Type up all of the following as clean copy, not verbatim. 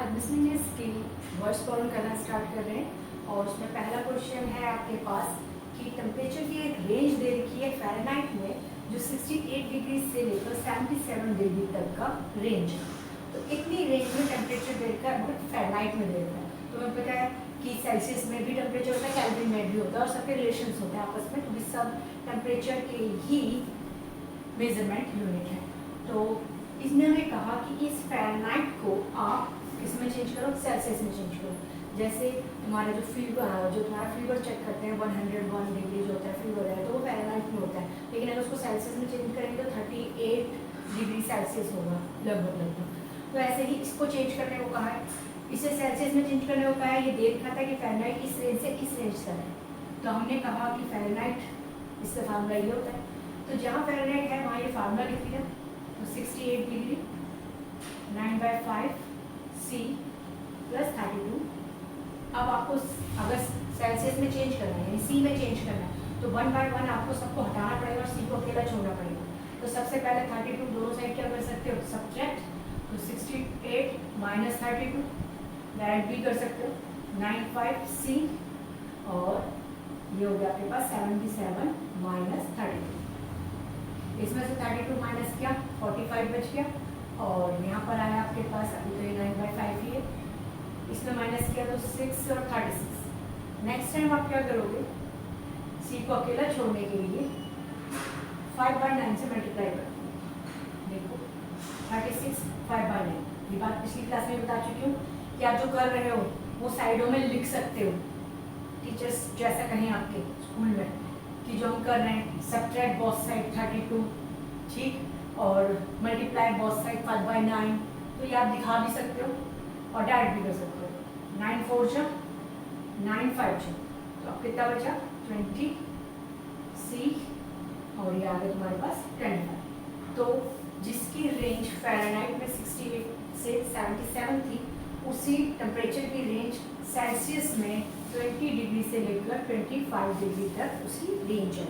आज listening skill words form करना start कर रहे हैं और उसमें पहला क्वेश्चन है आपके पास कि टेम्परेचर की एक रेंज दे रखी है फ़ारेनहाइट में जो 68 डिग्री से लेकर 77 डिग्री तक का रेंज है। तो इतनी रेंज में टेम्परेचर दे रखा है बट फ़ारेनहाइट में दे रखा है। तो हमें पता है कि सेल्सियस में भी टेम्परेचर होता है, केल्विन में भी होता है और सबके रिलेशंस होते हैं आपस में, क्योंकि सब टेम्परेचर के ही मेजरमेंट यूनिट है। तो इसने हमें कहा कि इस फ़ारेनहाइट को आप इसमें चेंज करो, सेल्सियस में चेंज करो। जैसे तुम्हारा जो तुम्हारा फीवर चेक करते हैं 101 डिग्री जो होता है फीवर है, तो वो फ़ारेनहाइट में होता है, लेकिन अगर उसको सेल्सियस में चेंज करेंगे तो 38 डिग्री सेल्सियस होगा लगभग। तो ऐसे ही इसको चेंज करने को कहा है, इसे सेल्सियस में चेंज करने को कहा है। ये दे रखा था कि फ़ारेनहाइट इस रेंज से इस रेंज तक है, तो हमने कहा कि फ़ारेनहाइट इसका फार्मूला ये होता है। तो जहाँ फ़ारेनहाइट है वहाँ ये फार्मूला लिख दिया, तो 68 डिग्री 9/5 C + 32। अब आपको अगर सेल्सियस में चेंज करना है यानी सी में चेंज करना है तो 1/1 आपको सबको हटाना पड़ेगा और सी को अकेला छोड़ना पड़ेगा। तो सबसे पहले 32 दोनों साइड क्या कर सकते हो, सब्ट्रैक्ट। तो 68 - 32 डायरेक्ट भी कर सकते हो, 95C और ये हो गया आपके पास 77 - 32। इसमें से 32 माइनस किया 45 बच गया और यहाँ पर आया आपके पास, अभी तो ये 9/5 ही है, इसमें माइनस किया तो 6 और 36। नेक्स्ट टाइम आप क्या करोगे, सी को अकेला छोड़ने के लिए 5/9 से मल्टीप्लाई करो। देखो 36 5/9। ये बात पिछली क्लास में बता चुकी हूँ कि आप जो कर रहे हो वो साइडों में लिख सकते हो। टीचर्स जैसा कहें आपके स्कूल में कि जो हम कर रहे हैं सब्ट्रैक्ट बोथ साइड 32, ठीक, और मल्टीप्लाई बोथ साइड 5/9, तो ये आप दिखा भी सकते हो और डायरेक्ट भी कर सकते हो। 9 4 जा 9 5 जा, तो अब कितना बचा 20C और ये आ गया तुम्हारे पास 25। तो जिसकी रेंज फ़ारेनहाइट में 68 से 77 थी, उसी टेम्परेचर की रेंज सेल्सियस में 20 डिग्री से लेकर 25 डिग्री तक उसकी रेंज है।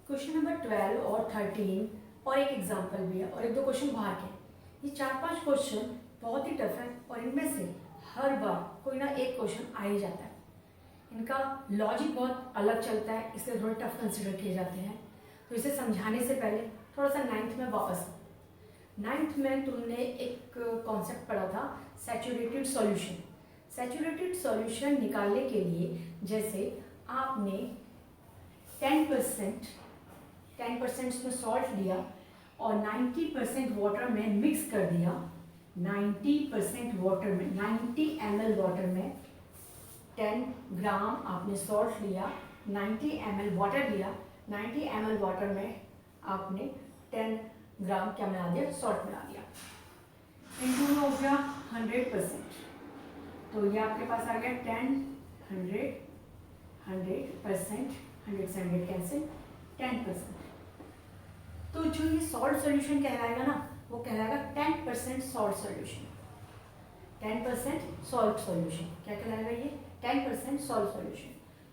क्वेश्चन नंबर 12 और 13 और एक एग्जाम्पल भी है और एक दो क्वेश्चन बाहर के। ये 4-5 क्वेश्चन बहुत ही टफ है और इनमें से हर बार कोई ना एक क्वेश्चन आ ही जाता है। इनका लॉजिक बहुत अलग चलता है, इसलिए थोड़े टफ कंसिडर किए जाते हैं। तो इसे समझाने से पहले थोड़ा सा 9th में वापस। 9th में तुमने एक कॉन्सेप्ट पढ़ा था सैचुरेटेड सॉल्यूशन। सैचुरेटेड सॉल्यूशन निकालने के लिए जैसे आपने 10% इसमें सॉल्ट लिया और 90% वाटर में मिक्स कर दिया। 90% वाटर में 90 ml वाटर में 10 ग्राम आपने सॉल्ट लिया, 90 ml वाटर लिया, 90 ml वाटर में आपने 10 ग्राम क्या मिला दिया, सॉल्ट मिला दिया। इनटू में हो गया 100%, तो ये आपके पास आ गया 10 100%, 100 से 100 कैंसिल, 10%। तो जो ये सॉल्ट सॉल्यूशन कहलाएगा ना, वो कहलाएगा 10% सॉल्ट सॉल्यूशन। 10% सॉल्ट सॉल्यूशन क्या कहलाएगा, ये 10% सॉल्ट सॉल्यूशन।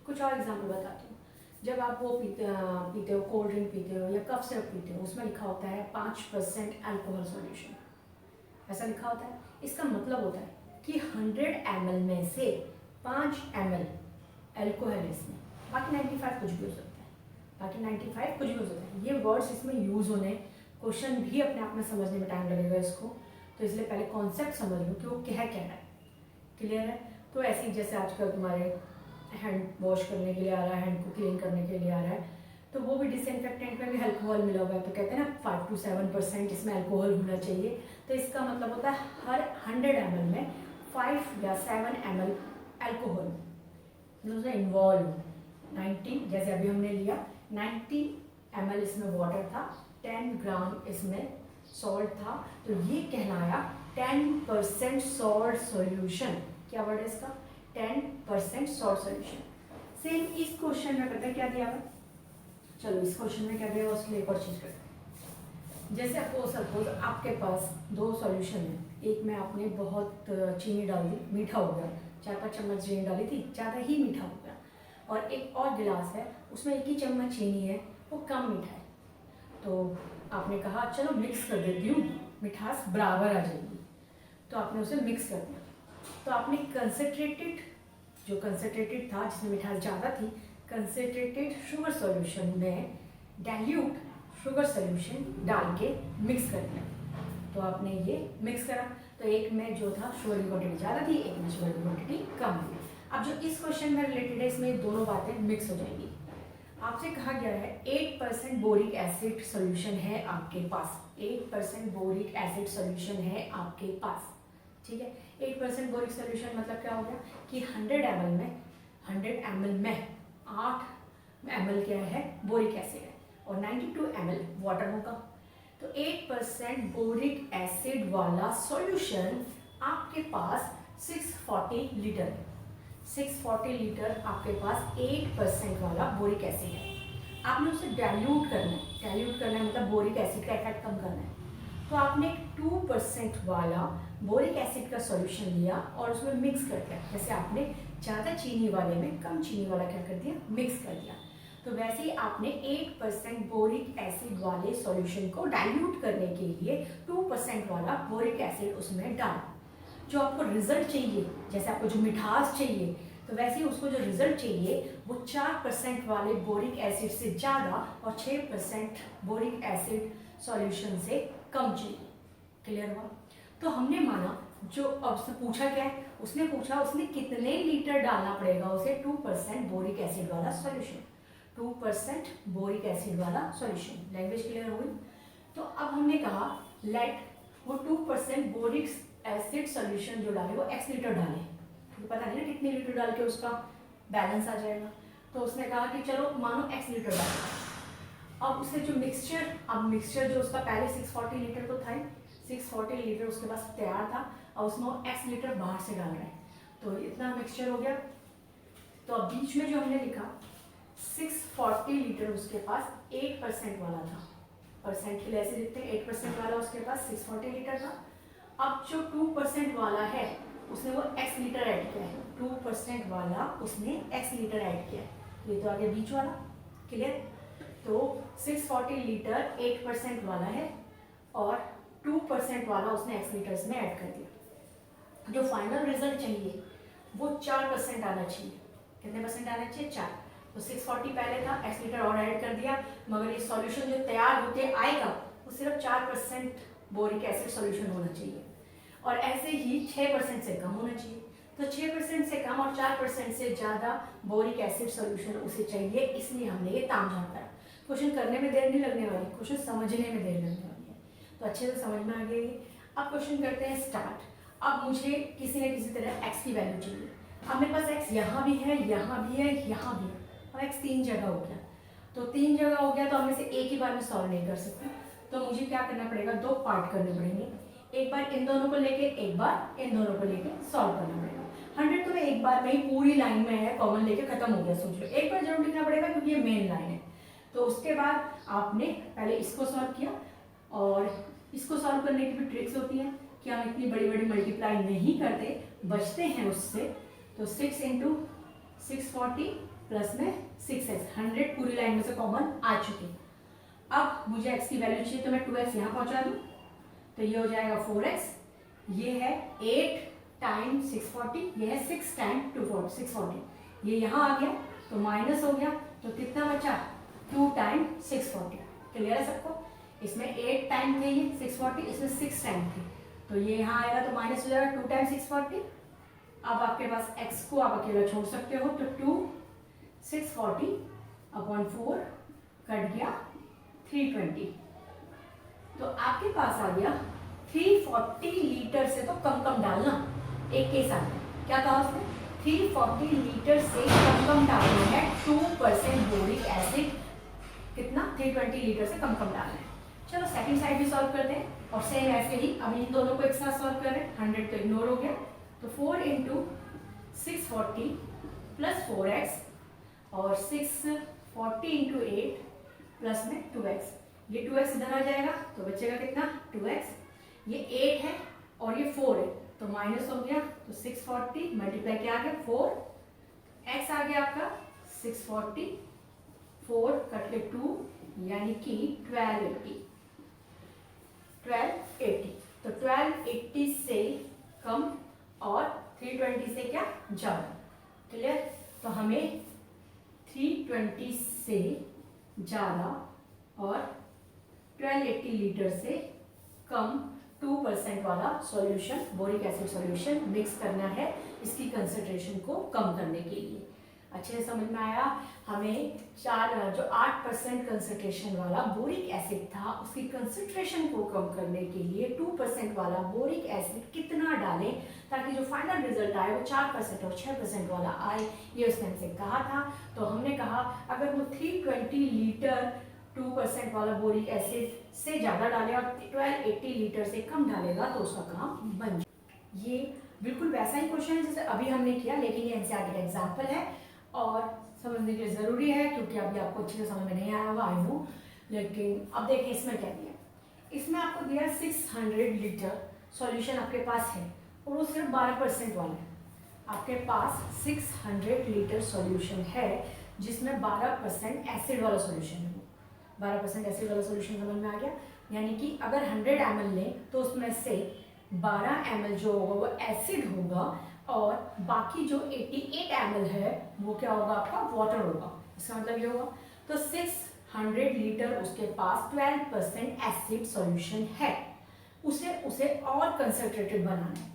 कुछ और एग्जाम्पल बताती हूँ। जब आप वो पीते हो, कोल्ड ड्रिंक पीते हो या कफ सिरप पीते हो, उसमें लिखा होता है 5% अल्कोहल सॉल्यूशन, ऐसा लिखा होता है। इसका मतलब होता है कि 100 ml में से 5 ml अल्कोहल है इसमें, बाकी 95 कुछ भी हो सकता है, बाकी 95 कुछ भी हो सकता है। ये वर्ड्स इसमें यूज़ होने, क्वेश्चन भी अपने आप में समझने में टाइम लगेगा इसको, तो इसलिए पहले कॉन्सेप्ट समझ लो कि वो कह क्या रहा है। क्लियर है? तो ऐसे ही जैसे आजकल तुम्हारे हैंड वॉश करने के लिए आ रहा है, हैंड को क्लीन करने के लिए आ रहा है, तो वो भी डिसइंफेक्टेंट में भी अल्कोहल मिला हुआ है, तो कहते हैं ना 5 to 7% इसमें अल्कोहल होना चाहिए। तो इसका मतलब होता है हर 100 ml में 5 या 7 ml अल्कोहल उसमें इन्वॉल्व। 90 जैसे अभी हमने लिया 90 ml इसमें वाटर था, 10 ग्राम इसमें सॉल्ट था, तो ये कहलाया 10% सॉल्ट सॉल्यूशन। क्या वर्ड है इसका, 10% सॉल्ट सॉल्यूशन। सेम इस क्वेश्चन में पता है क्या दिया हुआ, चलो इस क्वेश्चन में क्या दिया हुआ उसके लिए एक और चीज करते हैं। जैसे आपको सपोज आपके पास 2 सॉल्यूशन है, एक में आपने बहुत चीनी डाल दी, मीठा हो गया, 4-5 चम्मच चीनी डाली थी, ज़्यादा ही मीठा हो गया, और एक और गिलास है उसमें 1 ही चम्मच चीनी है, वो कम मीठा है। तो आपने कहा चलो मिक्स कर देती हूँ, मिठास बराबर आ जाएगी, तो आपने उसे मिक्स कर दिया। तो आपने कंसनट्रेटेड, जो कंसनट्रेटेड था जिसमें मिठास ज़्यादा थी, कंसनट्रेटेड शुगर सॉल्यूशन में डाइल्यूट शुगर सॉल्यूशन डाल के मिक्स कर दिया। तो आपने ये मिक्स करा, तो एक में जो था शुगर की क्वांटिटी ज़्यादा थी, एक में शुगर की क्वांटिटी कम थी। अब जो इस क्वेश्चन में रिलेटेड है, इसमें दोनों बातें मिक्स हो जाएंगी। आपसे कहा गया है 8% बोरिक एसिड सॉल्यूशन है आपके पास, 8% बोरिक एसिड सॉल्यूशन है आपके पास, ठीक है। 8% बोरिक सॉल्यूशन मतलब क्या हो गया कि 100 ml में 8 ml क्या है, बोरिक एसिड है, और 92 ml वाटर होगा। तो 8% बोरिक एसिड वाला सॉल्यूशन आपके पास 640 लीटर है। 640 लीटर आपके पास 8% वाला बोरिक एसिड है। आपने उसे डाइल्यूट करना है, डाइल्यूट करना है मतलब बोरिक एसिड का इफेक्ट कम करना है। तो आपने 2% वाला बोरिक एसिड का सॉल्यूशन लिया और उसमें मिक्स कर दिया। जैसे आपने ज़्यादा चीनी वाले में कम चीनी वाला क्या कर दिया, मिक्स कर दिया। तो वैसे ही आपने 8% बोरिक एसिड वाले सॉल्यूशन को डाइल्यूट करने के लिए 2% वाला बोरिक एसिड उसमें डाला। जो आपको रिजल्ट चाहिए, जैसे आपको जो मिठास चाहिए, तो वैसे ही उसको जो रिजल्ट चाहिए वो 4% वाले बोरिक एसिड से ज़्यादा और 6% बोरिक एसिड सॉल्यूशन से कम चाहिए। क्लियर हुआ? तो हमने माना, जो अब से पूछा क्या है, उसने पूछा उसने कितने लीटर डालना पड़ेगा उसे 2% बोरिक एसिड वाला सॉल्यूशन, 2% बोरिक एसिड वाला सॉल्यूशन। लैंग्वेज क्लियर हुई? तो अब हमने कहा लेट वो 2% बोरिक एसिड सॉल्यूशन जो डाले वो x लीटर डाले, तो पता नहीं ना कितने लीटर डाल के उसका बैलेंस आ जाएगा। तो उसने कहा कि चलो मानो x लीटर डाले। अब उसने जो मिक्सचर, अब मिक्सचर जो उसका पहले 640 लीटर तो था ही, 640 लीटर उसके पास तैयार था और उसमें वो x लीटर बाहर से डाल रहे हैं, तो इतना मिक्सचर हो गया। तो अब बीच में जो हमने लिखा 640 लीटर उसके पास 8% वाला था, परसेंट के लिए ऐसे लिखते हैं, 8% वाला उसके पास 640 लीटर था। अब जो 2% वाला है उसने वो x लीटर ऐड किया है, 2% वाला उसने x लीटर ऐड किया है। ये तो आगे बीच वाला, क्लियर? तो 640 लीटर 8% वाला है और 2% वाला उसने x लीटर्स में ऐड कर दिया। जो फाइनल रिजल्ट चाहिए वो 4% आना चाहिए। कितने परसेंट आना चाहिए? 4। तो 640 पहले था, x लीटर और ऐड कर दिया, मगर ये सॉल्यूशन जो तैयार होते आएगा वो सिर्फ 4% बोरिक एसिड सॉल्यूशन होना चाहिए, और ऐसे ही 6% से कम होना चाहिए। तो 6% से कम और 4% से ज़्यादा बोरिक एसिड सॉल्यूशन उसे चाहिए, इसलिए हमने ये ताम झाड़ा। क्वेश्चन करने में देर नहीं लगने वाली, क्वेश्चन समझने में देर लगने वाली है, तो अच्छे से समझ में आ गई। अब क्वेश्चन करते हैं स्टार्ट। अब मुझे किसी न किसी तरह x की वैल्यू चाहिए। अब मेरे पास x यहाँ भी है, यहाँ भी है, यहाँ भी है, अब x 3 जगह हो गया। तो 3 जगह हो गया तो हम इसे एक ही बार में सॉल्व नहीं कर सकते, तो मुझे क्या करना पड़ेगा, 2 पार्ट करने पड़ेंगे। एक बार इन दोनों को लेके, एक बार इन दोनों को लेके सॉल्व करना पड़ेगा। 100 तो मैं एक बार में ही पूरी लाइन में है, कॉमन लेके खत्म हो गया, सोच लो। एक बार जरूर लिखना पड़ेगा क्योंकि ये मेन लाइन है। तो उसके बाद आपने पहले इसको सॉल्व किया, और इसको सॉल्व करने की भी ट्रिक्स होती हैं कि हम इतनी बड़ी बड़ी मल्टीप्लाई नहीं करते, बचते हैं उससे। तो 6 × 640 प्लस में 6x, 100 पूरी लाइन में से कॉमन आ चुकी। अब मुझे x की वैल्यू चाहिए, तो मैं 2x यहाँ पहुँचा दूँ, तो ये हो जाएगा 4x। ये है 8 टाइम 640, ये है 6 टाइम 640, ये यहाँ आ गया तो माइनस हो गया, तो कितना बचा, 2 टाइम 640। क्लियर है सबको? इसमें 8 टाइम थे ये 640, इसमें 6 टाइम थे, तो ये यहाँ आएगा तो माइनस हो जाएगा 2 टाइम 640। अब आपके पास x को आप अकेला छोड़ सकते हो, तो 2 640/4 कट गया 320, तो आपके पास आ गया 340 लीटर से तो कम कम डालना। एक के साथ क्या कहा उसने, 340 लीटर से कम डालना है 2% बोरिक एसिड, कितना, 320 लीटर से कम डालना है। चलो सेकंड साइड भी सॉल्व करते हैं, और सेम ऐसे ही अब इन दोनों को एक साथ सॉल्व कर रहे हैं। 100 तो इग्नोर हो गया, तो 4 × 640 प्लस 4x और 640 × 8 प्लस में 2x, ये 2x इधर आ जाएगा तो बचेगा कितना, 2x। ये 8 है और ये 4 है, तो माइनस हो गया, तो 640 मल्टीप्लाई क्या आ गया, 4x आ गया आपका 640, 4 कट के 2 यानी कि 1280, 1280, तो 1280 से कम और 320 से क्या ज़्यादा। क्लियर? तो हमें 320 से ज़्यादा और 1280 लीटर से कम 2% वाला solution, boric acid solution mix करना है इसकी कंसंट्रेशन को कम करने के लिए। अच्छे से समझ में आया? हमें जो 8% कंसंट्रेशन वाला बोरिक एसिड था उसकी कंसंट्रेशन को कम करने के लिए 2% वाला बोरिक एसिड कितना डालें ताकि जो फाइनल रिजल्ट आए वो 4% और 6% वाला आए, ये उसने हमसे कहा था। तो हमने कहा अगर वो 320 लीटर 2% वाला बोरिक एसिड से ज़्यादा डाले और 1280 लीटर से कम डालेगा तो उसका काम बन जाए। ये बिल्कुल वैसा ही क्वेश्चन है जैसे अभी हमने किया, लेकिन ये एनसीईआरटी का एग्जाम्पल है और समझने के लिए ज़रूरी है क्योंकि अभी आपको अच्छे से समझ में नहीं आया होगा, आई नो। लेकिन अब देखिए इसमें क्या दिया। इसमें आपको दिया 600 लीटर सॉल्यूशन आपके पास है और वो सिर्फ 12% वाला है। आपके पास 600 लीटर सॉल्यूशन है जिसमें 12% एसिड वाला सॉल्यूशन है। 12% एसिड वाला सॉल्यूशन समझ में आ गया? यानी कि अगर 100 ml लें तो उसमें से 12 ml जो होगा वो एसिड होगा और बाकी जो 88 ml है वो क्या होगा? आपका वाटर होगा। इसका मतलब ये होगा तो 600 लीटर उसके पास 12% एसिड सॉल्यूशन है। उसे और कंसंट्रेटेड बनाना है।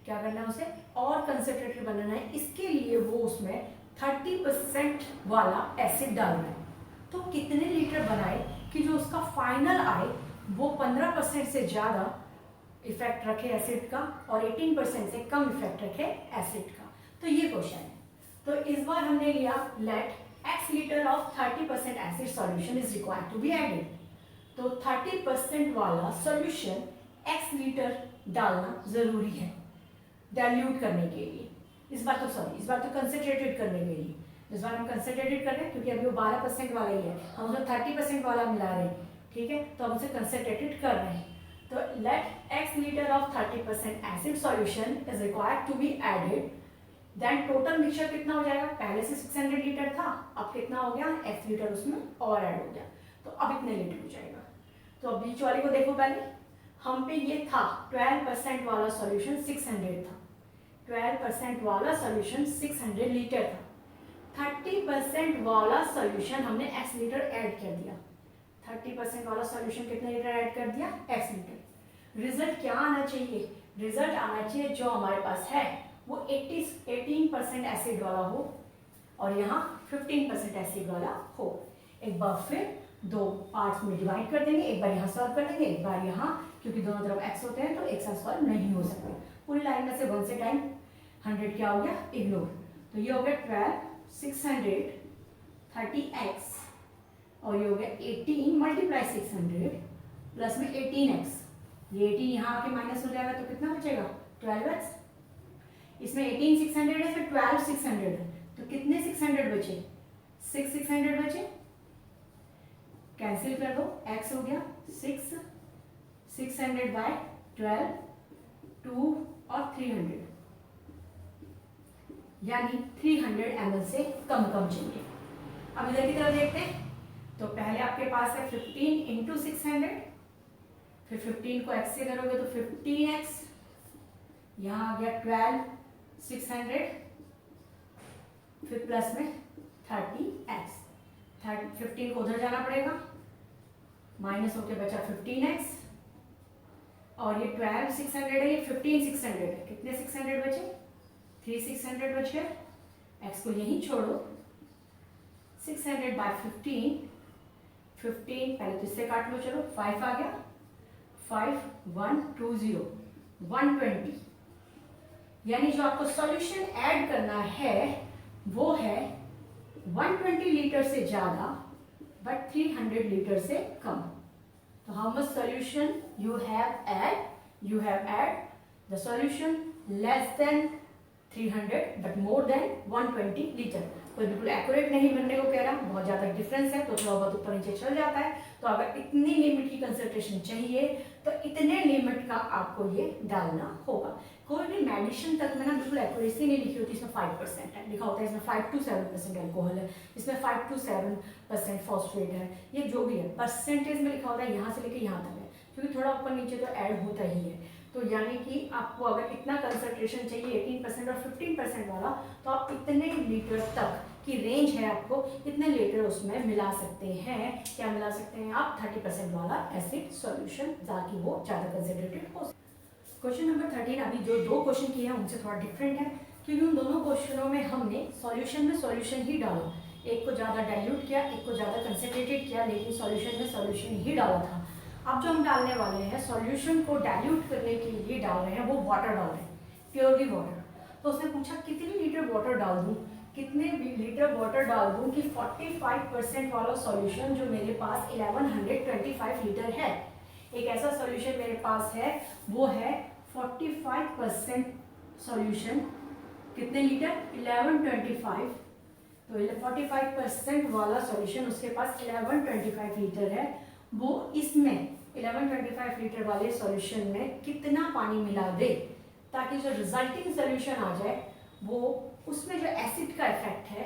क्या करना है? उसे और कंसंट्रेटेड बनाना है। इसके लिए वो उसमें 30% वाला एसिड डालना है। तो कितने लीटर बनाए कि जो उसका फाइनल आए वो 15% से ज़्यादा इफेक्ट रखे एसिड का और 18% से कम इफेक्ट रखे एसिड का। तो ये क्वेश्चन है। तो इस बार हमने लिया let x litre of 30% acid solution is required to be added. तो 30% वाला सॉल्यूशन x लीटर डालना जरूरी है डाइल्यूट करने के लिए। इस बार तो कंसंट्रेटेड करने के लिए। इस बार हम कंसंट्रेटेड कर रहे हैं क्योंकि अभी वो 12% वाला ही है, हम उसमें 30% वाला मिला रहे हैं। ठीक है, तो हम उसे कंसंट्रेटेड कर रहे हैं। तो let x litre of 30% acid solution is required to be added, then total mixture कितना हो जाएगा? पहले से 600 लीटर था, अब कितना हो गया? x लीटर उसमें और ऐड हो गया, तो अब इतने लीटर हो जाएगा। तो अब बीच वाले को देखो, पहले हम पे ये था 12% वाला सॉल्यूशन 600 था, 12% वाला सॉल्यूशन 600 लीटर था। 30% वाला सॉल्यूशन हमने x लीटर ऐड कर दिया। 30% वाला सॉल्यूशन कितने लीटर ऐड कर दिया? x litre. रिजल्ट क्या आना चाहिए? रिजल्ट आना चाहिए जो हमारे पास है वो 18% एसिड वाला हो और यहाँ 15% एसिड वाला हो। एक बार फिर दो पार्ट्स में डिवाइड कर देंगे, एक बार यहाँ सॉल्व कर देंगे, एक बार यहाँ, क्योंकि दोनों तरफ x होते हैं तो एक साथ सॉल्व नहीं हो सकते। पूरी लाइन में से 1 से टाइम 100 क्या हो गया? इग्नोर। तो ये हो गया 12 600 30x और ये हो गया 18 मल्टीप्लाई 600 प्लस में 18x। ये 18 यहाँ आके माइनस हो जाएगा तो कितना बचेगा? 12x। इसमें 18 600 है, फिर 12 600 है, तो कितने 600 बचे? 6 600 बचे। कैंसिल कर दो, x हो गया 6 600 बाय 12 2 और 300, यानी 300 ml से कम चाहिए। अब इधर की तरफ देखते हैं। तो पहले आपके पास है 15 इंटू 600, फिर 15 को x से करोगे तो 15x, यहाँ आ गया 12 600, फिर प्लस में 30x। 15 को उधर जाना पड़ेगा, माइनस होके बचा 15x और ये 12 600 है, ये 15 600 है। कितने 600 बचे? 3 600 बच गए। x को यहीं छोड़ो, 600 बाय 15 पहले तो इससे काट लो, चलो 5 आ गया, 5 1 2 0 120। यानी जो आपको सॉल्यूशन ऐड करना है वो है 120 लीटर से ज्यादा बट 300 लीटर से कम। तो how much solution you have add? You have add the solution less than 300 but more than 120 litre. कोई बिल्कुल एक्यूरेट नहीं बनने को कह रहा, बहुत ज़्यादा डिफरेंस है तो थोड़ा बहुत ऊपर नीचे चल जाता है। तो अगर इतनी लिमिट की कंसंट्रेशन चाहिए तो इतने लिमिट का आपको ये डालना होगा। कोई भी मेडिसिन तक में ना बिल्कुल एक्यूरेसी नहीं लिखी होती। इसमें 5% है लिखा होता है, इसमें 5 to 7% अल्कोहल है, इसमें 5 to 7% फॉस्फेट है, ये जो भी है परसेंटेज में लिखा होता है, यहाँ से लेके यहाँ तक है। क्योंकि थोड़ा ऊपर नीचे तो ऐड होता ही है। तो यानी कि आपको अगर इतना कंसंट्रेशन चाहिए 18% और 15% वाला, तो आप इतने लीटर तक की रेंज है, आपको इतने लीटर उसमें मिला सकते हैं। क्या मिला सकते हैं आप? 30% वाला एसिड सॉल्यूशन, ताकि वो ज़्यादा कंसंट्रेटेड हो। क्वेश्चन नंबर 13, अभी जो दो क्वेश्चन किए हैं उनसे थोड़ा डिफरेंट है, क्योंकि उन दोनों क्वेश्चनों में हमने सॉल्यूशन में सॉल्यूशन ही डाला, एक को ज़्यादा डाइल्यूट किया, एक को ज़्यादा कंसंट्रेटेड किया, लेकिन सॉल्यूशन में सॉल्यूशन ही डाला था। अब जो हम डालने वाले हैं, सॉल्यूशन को डाइल्यूट करने के लिए डाल रहे हैं, वो वाटर डाल रहे हैं, प्योरली वाटर। तो उसने पूछा कितनी लीटर वाटर डाल दूँ, कितने लीटर वाटर डाल दूँ कि 45% वाला सॉल्यूशन जो मेरे पास 1125 लीटर है, एक ऐसा सॉल्यूशन मेरे पास है, वो है 45% सॉल्यूशन, कितने लीटर? 1125। तो 45% वाला सॉल्यूशन उसके पास 1125 लीटर है, वो इसमें 1125 लीटर वाले सॉल्यूशन में कितना पानी मिला दे, ताकि जो रिजल्टिंग सॉल्यूशन आ जाए, वो उसमें जो एसिड का इफेक्ट है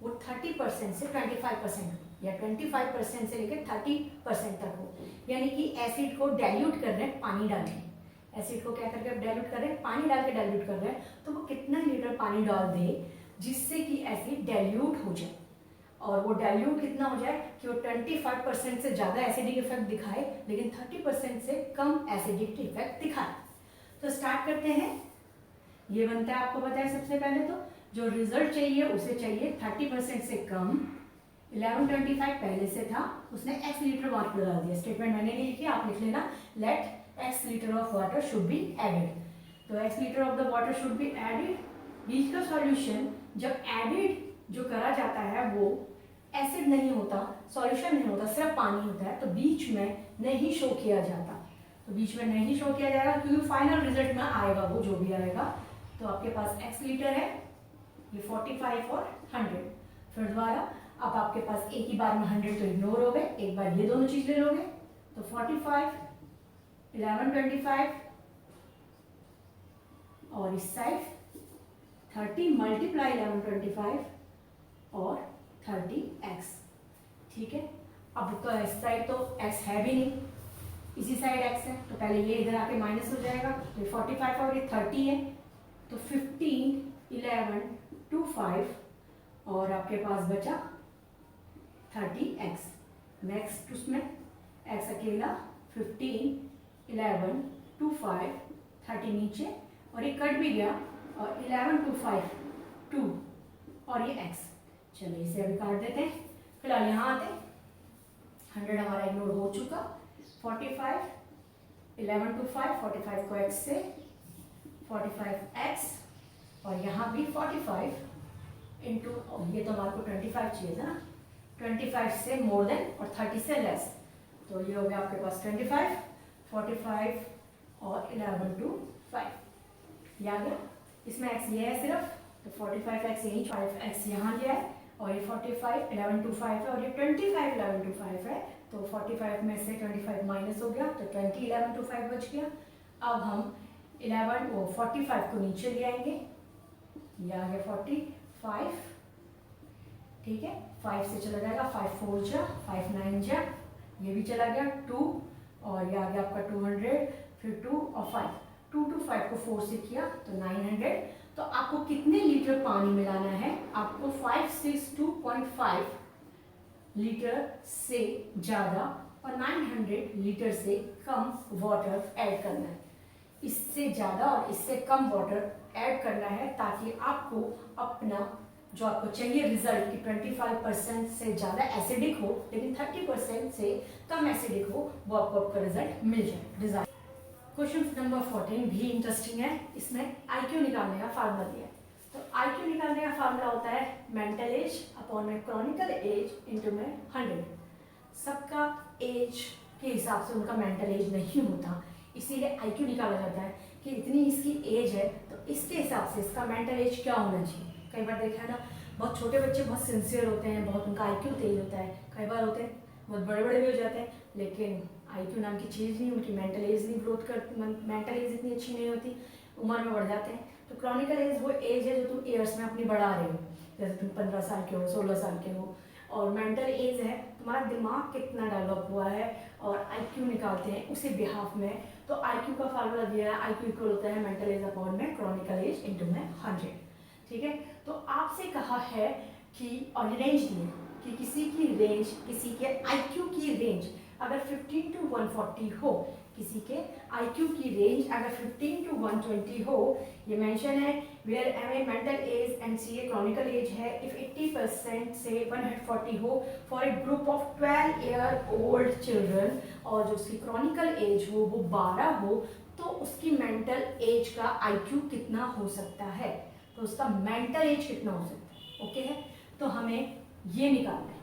वो 30% से 25% या 25% से लेकर 30% तक हो। यानी कि एसिड को डाइल्यूट कर रहे हैं, पानी डाल के, एसिड को क्या करके डाइल्यूट कर रहे हैं, पानी डाल के डाइल्यूट कर रहे हैं, तो वो कितना लीटर पानी डाल दे जिससे कि एसिड डाइल्यूट हो जाए, और वो डाइल्यूट कितना हो जाए कि वो 25% से ज़्यादा एसिडिक इफेक्ट दिखाए, लेकिन 30% से कम एसिडिक इफेक्ट दिखाए। तो स्टार्ट करते हैं। ये बनता है, आपको पता है, सबसे पहले तो जो रिजल्ट चाहिए उसे चाहिए 30% से कम। 1125 पहले से था, उसने x लीटर वाटर डाल दिया, स्टेटमेंट मैंने नहीं लिखी, आप लिख लेना, let x litre of water should be added. तो x litre of the water should be added. बीच का सॉल्यूशन जब एडेड जो करा जाता है वो एसिड नहीं होता, सॉल्यूशन नहीं होता, सिर्फ पानी होता है, तो बीच में नहीं शो किया जाता, तो बीच में नहीं शो किया जाएगा, क्योंकि फाइनल रिजल्ट में आएगा वो जो भी आएगा। तो आपके पास x लीटर है, ये 45 और 100। फिर दोबारा, अब आपके पास एक ही बार में 100 तो इग्नोर हो गए, एक बार ये दोनों चीज ले लोगे, तो 45, 1125 और इस साइड 30 मल्टीप्लाई 1125 और 30x। ठीक है, अब तो इस साइड तो x है भी नहीं, इसी साइड x है, तो पहले ये इधर आके माइनस हो जाएगा, तो 45 और ये 30 है, तो 15, 11, 25 और आपके पास बचा 30x। नेक्स्ट उसमें x अकेला 15, 11, 25, 30 नीचे, और ये कट भी गया, और 11, 25, 2 और ये x। चलिए इसे अभी काट देते हैं। फिलहाल यहाँ आते, 100 हमारा इग्नोर हो चुका, 45, 11, 25, 45 को x से, 45x, और यहाँ भी 45 इंटू, ये तो हमारे को 25 चाहिए था ना, 25 से मोर देन और 30 से लेस, तो ये हो गया आपके पास 25, 45 और 11 to 5, ये आ गया। इसमें x ये है सिर्फ, तो 45x यही, 5x यहाँ लिया है, और ये 45, 11 to 5 है, और ये 25, 11 to 5 है, तो 45 में से 25 माइनस हो गया, तो 20, 11 to 5 बच गया। अब हम 45 को नीचे ले आएंगे, ये आ गया 45, ठीक है, 5 से चला जाएगा, 5 4 जा, 5 9 जा, ये भी चला गया 2, और ये आ गया आपका 200, फिर 2 और 5, 2 to 5 को 4 से किया तो 900। तो आपको कितने लीटर पानी मिलाना है? आपको 562.5 लीटर से ज़्यादा और 900 लीटर से कम वाटर ऐड करना है। इससे ज़्यादा और इससे कम वाटर ऐड करना है, ताकि आपको अपना जो आपको चाहिए रिजल्ट कि 25% से ज़्यादा एसिडिक हो, लेकिन 30% से कम एसिडिक हो, वो आपको आपका रिजल्ट मिल जाए। रिजल्ट क्वेश्चन नंबर 14 भी इंटरेस्टिंग है, इसमें IQ निकालने का फार्मूला दिया है। तो IQ निकालने का फार्मूला होता है मेंटल एज अपॉन में क्रॉनिकल एज इंटू में 100। सबका एज के हिसाब से उनका मेंटल एज नहीं होता, इसीलिए IQ निकाला जाता है कि इतनी इसकी एज है तो इसके हिसाब से इसका मेंटल एज क्या होना चाहिए। कई बार देखा है ना, बहुत छोटे बच्चे बहुत सिंसियर होते हैं, बहुत उनका IQ तेज होता है, कई बार होते हैं बहुत बड़े बड़े भी हो जाते हैं, लेकिन IQ नाम की चीज़ नहीं, उनकी मेंटल एज नहीं ग्रोथ कर, मेंटल एज इतनी अच्छी नहीं होती, उम्र में बढ़ जाते हैं। तो क्रॉनिकल एज वो एज है जो तुम ईयर्स में अपनी बढ़ा रहे हो, जैसे तुम 15 साल के हो, 16 साल के हो, और मेंटल एज है तुम्हारा दिमाग कितना डेवलप हुआ है, और आईक्यू निकालते हैं उसी बिहाफ में। तो आईक्यू का फार्मूला दिया है, आईक्यू इक्वल होता है मेंटल एज अपॉन में क्रॉनिकल एज इनटू में 100। ठीक है, तो आपसे कहा है कि और रेंज दी है कि किसी की रेंज, किसी के आईक्यू की रेंज अगर 15 to 140 हो, किसी के आईक्यू की रेंज अगर 15 to 120 हो, ये मेंशन है where MA mental age and CA chronological age है इफ 80% से 140 हो for a group of 12 year old children, और जो उसकी क्रॉनिकल एज हो वो 12 हो, तो उसकी मेंटल एज का आईक्यू कितना हो सकता है, तो उसका मेंटल एज कितना हो सकता है। ओके है, तो हमें ये निकालना है।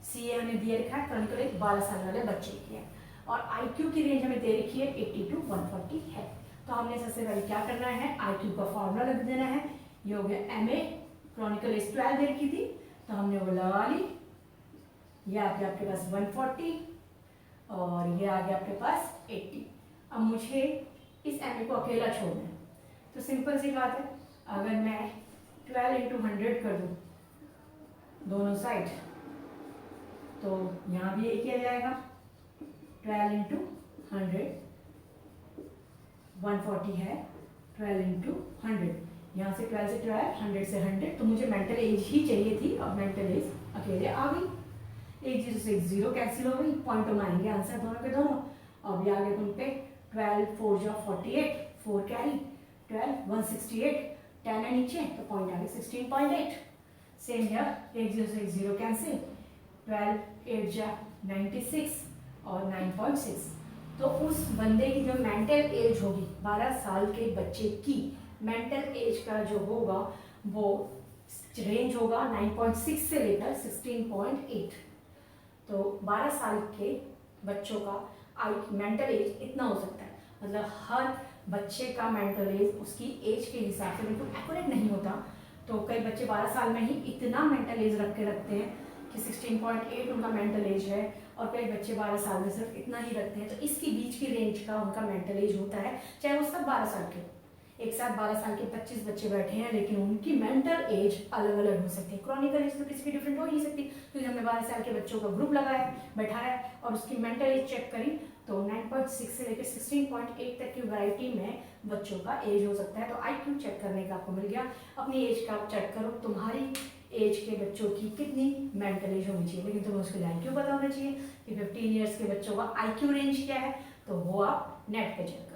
सीए हमें दिए रखा है क्रॉनिकल एज 12 साल वाले बच्चे की है, और आईक्यू की रेंज हमें दे रखी है 80 to 140 है। तो हमने सबसे पहले क्या करना है, आईक्यू का फॉर्मूला लग देना है। ये हो गया एमए क्रॉनिकल एज 12 दे रखी थी, तो हमने वो लगा ली। ये आ गया आपके पास 140 और ये आ गया आपके पास 80। अब मुझे इस एमए को अकेला छोड़ना है, तो सिंपल सी बात है, अगर मैं 12 into 100 कर दूँ दोनों साइड, तो यहाँ भी एक ही आ जाएगा 12 into 100, 140 है 12 into 100, यहाँ से 12 से 12, 100 से 100, तो मुझे मेंटल एज ही चाहिए थी, और मेंटल एज अकेले आ गई। 1 0 से 1 0 कैंसिल हो गई, पॉइंट में आएंगे आंसर दोनों के दोनों। अब ये आ गए तुम पे 12 4 जा 48, 4 कैरी 12 168, 10 है नीचे तो पॉइंट आ गए 16.8। सेम हियर 1 0 से 1 0 कैंसिल, 12 8 जा 96 और 9.6। तो उस बंदे की जो मेंटल एज होगी 12 साल के बच्चे की मेंटल एज का जो होगा वो रेंज होगा 9.6 से लेकर 16.8। तो 12 साल के बच्चों का मेंटल एज इतना हो सकता है, मतलब हर बच्चे का मेंटल एज उसकी एज के हिसाब से बिल्कुल एक्यूरेट नहीं होता। तो कई बच्चे 12 साल में ही इतना मेंटल एज रखते हैं कि 16.8 उनका मेंटल एज है, और कई बच्चे 12 साल में सिर्फ इतना ही रखते हैं। तो इसके बीच की रेंज का उनका मेंटल एज होता है, चाहे वो सब 12 साल के, एक साथ 12 साल के 25 बच्चे बैठे हैं, लेकिन उनकी मेंटल एज अलग अलग हो सकती है। क्रॉनिकल एज तो किसी की डिफरेंट हो ही नहीं सकती, क्योंकि हमने 12 साल के बच्चों का ग्रुप लगाया, बैठाया और उसकी मेंटल एज चेक करी, तो 9.6 से लेकर 16.8 तक की वैरायटी में बच्चों का एज हो सकता है। तो आईक्यू चेक करने का आपको मिल गया, अपनी एज का आप चेक करो, तुम्हारी एज के बच्चों की कितनी मेंटल एज होनी चाहिए, लेकिन तुम्हें उसके लिए आईक्यू पता होना चाहिए कि 15 ईयर्स के बच्चों का आईक्यू रेंज क्या है, तो वो आप नेट पे चेक करो।